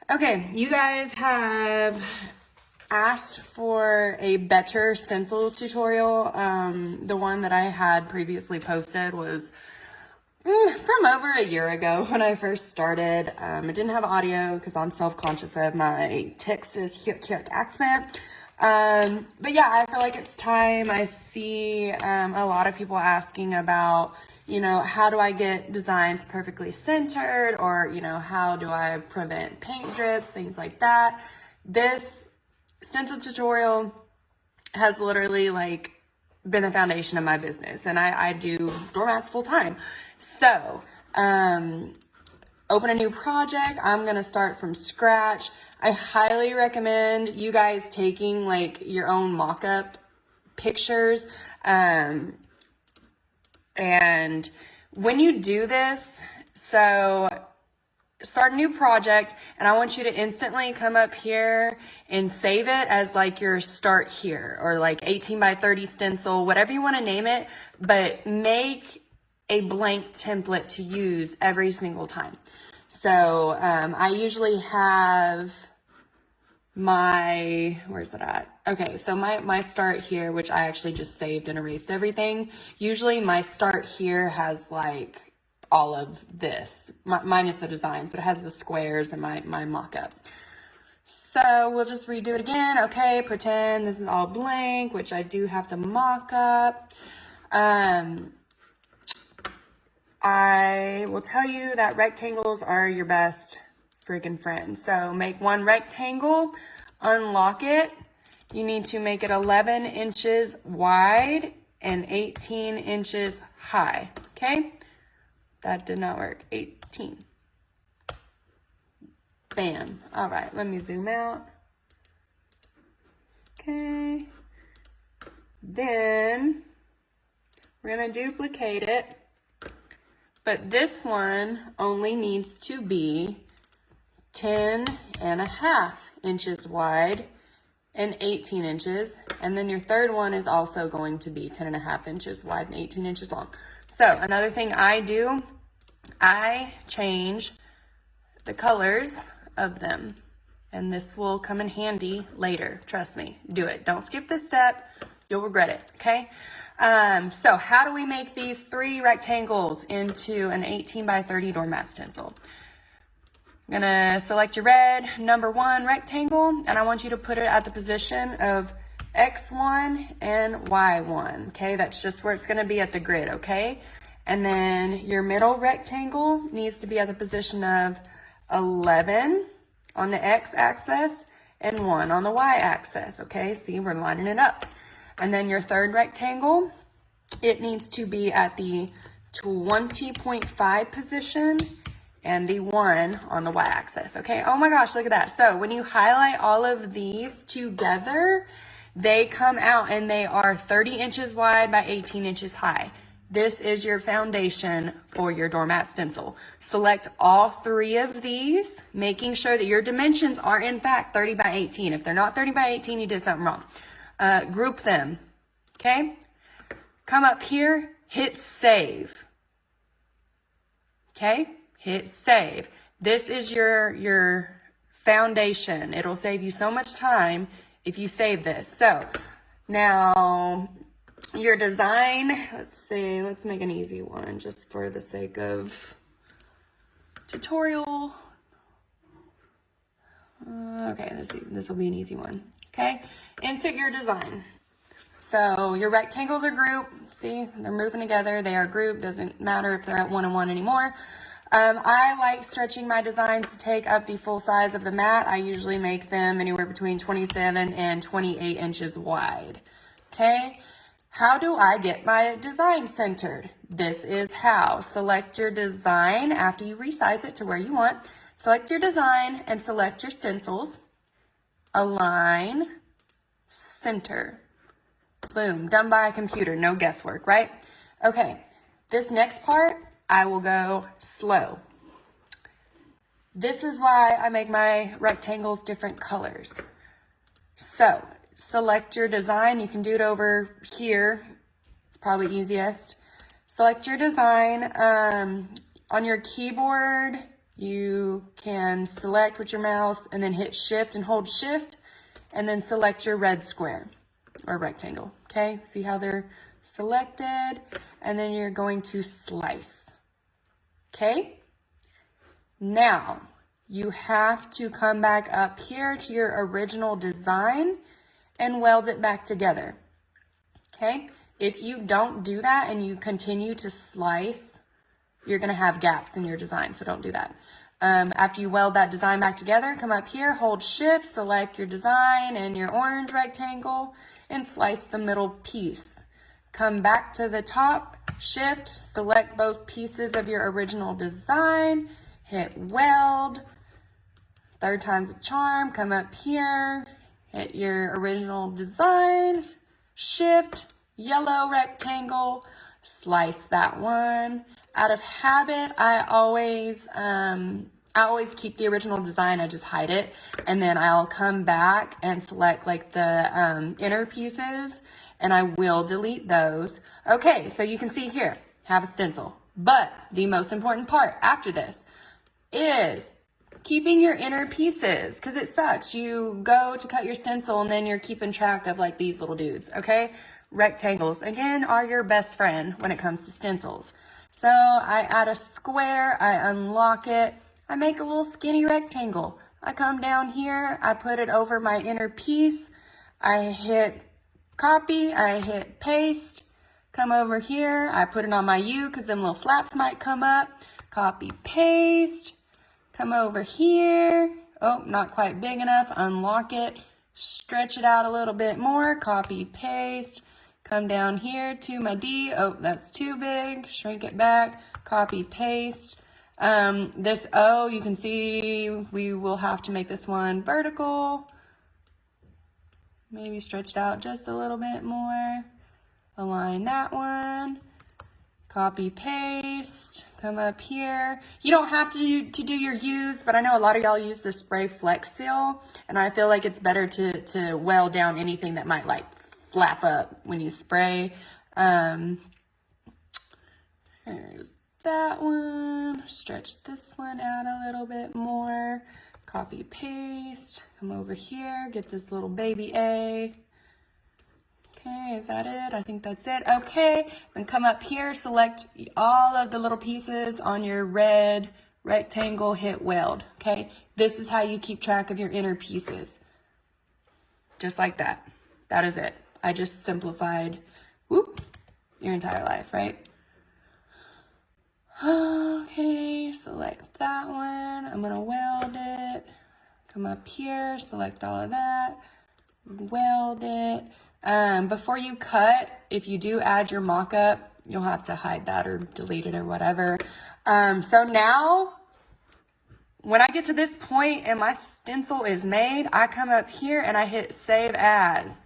Okay, you guys have asked for a better stencil tutorial. The one that I had previously posted was from over a year ago when I first started. It didn't have audio because I'm self-conscious of my Texas hick accent. But yeah, I feel like it's time. I see a lot of people asking about, how do I get designs perfectly centered, or, how do I prevent paint drips, things like that. This stencil tutorial has literally been the foundation of my business, and I do doormats full time. So, open a new project. I'm going to start from scratch. I highly recommend you guys taking your own mock-up pictures. And when you do this, so start a new project, and I want you to instantly come up here and save it as your start here, or 18 by 30 stencil, whatever you want to name it, but make a blank template to use every single time. So I usually have where's it at? Okay, so my start here, which I actually just saved and erased everything. Usually my start here has all of this, minus the design. So it has the squares and my mock-up. So we'll just redo it again. Okay, pretend this is all blank, which I do have the mock-up. I will tell you that rectangles are your best freaking friend. So make one rectangle, unlock it. You need to make it 11 inches wide and 18 inches high. Okay? That did not work. 18. Bam. All right, let me zoom out. Okay. Then we're going to duplicate it. But this one only needs to be 10.5 inches wide and 18 inches. And then your third one is also going to be 10.5 inches wide and 18 inches long. So another thing I do, I change the colors of them. And this will come in handy later. Trust me, do it. Don't skip this step. You'll regret it, okay? So how do we make these 3 rectangles into an 18 by 30 doormat stencil? I'm gonna select your red number 1 rectangle, and I want you to put it at the position of X1 and Y1, okay? That's just where it's gonna be at the grid, okay? And then your middle rectangle needs to be at the position of 11 on the X axis and 1 on the Y axis, okay? See, we're lining it up. And then your third rectangle, it needs to be at the 20.5 position and the 1 on the y-axis, okay? Oh my gosh, look at that. So when you highlight all of these together, they come out and they are 30 inches wide by 18 inches high. This is your foundation for your doormat stencil. Select all 3 of these, making sure that your dimensions are in fact 30 by 18. If they're not 30 by 18, you did something wrong. Group them, okay? Come up here, hit save, okay? Hit save. This is your foundation. It'll save you so much time if you save this. So now your design, let's see, let's make an easy one just for the sake of tutorial. Okay, this will be an easy one. Okay, insert your design. So your rectangles are grouped. See, they're moving together. They are grouped. Doesn't matter if they're at 1 and 1 anymore. I like stretching my designs to take up the full size of the mat. I usually make them anywhere between 27 and 28 inches wide. Okay, how do I get my design centered? This is how. Select your design after you resize it to where you want. Select your design and select your stencils. Align, center. Boom, done by a computer, no guesswork, right? Okay, this next part, I will go slow. This is why I make my rectangles different colors. So, select your design. You can do it over here. It's probably easiest. Select your design. On your keyboard, you can select with your mouse and then hit shift and hold shift and then select your red square or rectangle. Okay, see how they're selected? And then you're going to slice. Okay, now you have to come back up here to your original design and weld it back together. Okay, if you don't do that and you continue to slice, you're gonna have gaps in your design, so don't do that. After you weld that design back together, come up here, hold shift, select your design and your orange rectangle, and slice the middle piece. Come back to the top, shift, select both pieces of your original design, hit weld, third time's a charm, come up here, hit your original design, shift, yellow rectangle, slice that one. Out of habit, I always keep the original design, I just hide it, and then I'll come back and select like the inner pieces, and I will delete those. Okay, so you can see here, have a stencil. But the most important part after this is keeping your inner pieces, because it sucks. You go to cut your stencil and then you're keeping track of like these little dudes, okay? Rectangles, again, are your best friend when it comes to stencils. So I add a square, I unlock it, I make a little skinny rectangle. I come down here, I put it over my inner piece, I hit copy, I hit paste, come over here, I put it on my U because them little flaps might come up, copy, paste, come over here, oh, not quite big enough, unlock it, stretch it out a little bit more, copy, paste, come down here to my D, oh, that's too big, shrink it back, copy, paste. This O, you can see we will have to make this one vertical, maybe stretch it out just a little bit more, align that one, copy, paste, come up here. You don't have to do your U's, but I know a lot of y'all use the spray Flex Seal, and I feel like it's better to weld down anything that might like flap up when you spray. Here's that one, stretch this one out a little bit more, copy, paste, come over here, get this little baby A. Okay, is that it? I think that's it. Okay, then come up here, select all of the little pieces on your red rectangle, hit weld. Okay, this is how you keep track of your inner pieces. Just like that. That is it. I just simplified, whoop, your entire life, right? Okay, select that one. I'm gonna weld it. Come up here, select all of that, weld it. Before you cut, if you do add your mock-up, you'll have to hide that or delete it or whatever. So now, when I get to this point and my stencil is made, I come up here and I hit save as.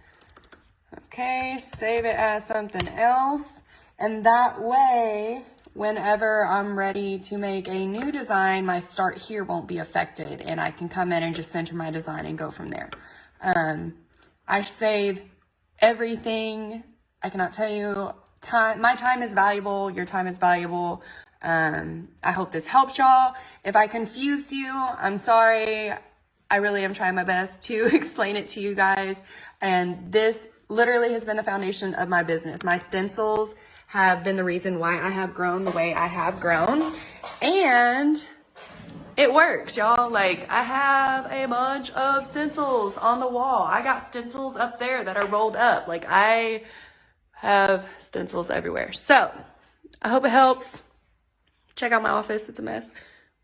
Okay, save it as something else. And that way, whenever I'm ready to make a new design, my start here won't be affected and I can come in and just center my design and go from there. I save everything. I cannot tell you, my time is valuable, your time is valuable. I hope this helps y'all. If I confused you, I'm sorry. I really am trying my best to explain it to you guys. And this literally has been the foundation of my business. My stencils have been the reason why I have grown the way I have grown. And it works, y'all. Like, I have a bunch of stencils on the wall. I got stencils up there that are rolled up. Like, I have stencils everywhere. So, I hope it helps. Check out my office. It's a mess.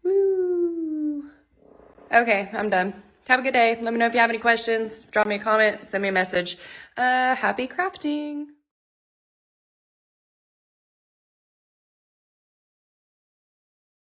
Woo. Okay, I'm done. Have a good day. Let me know if you have any questions. Drop me a comment. Send me a message. Happy crafting.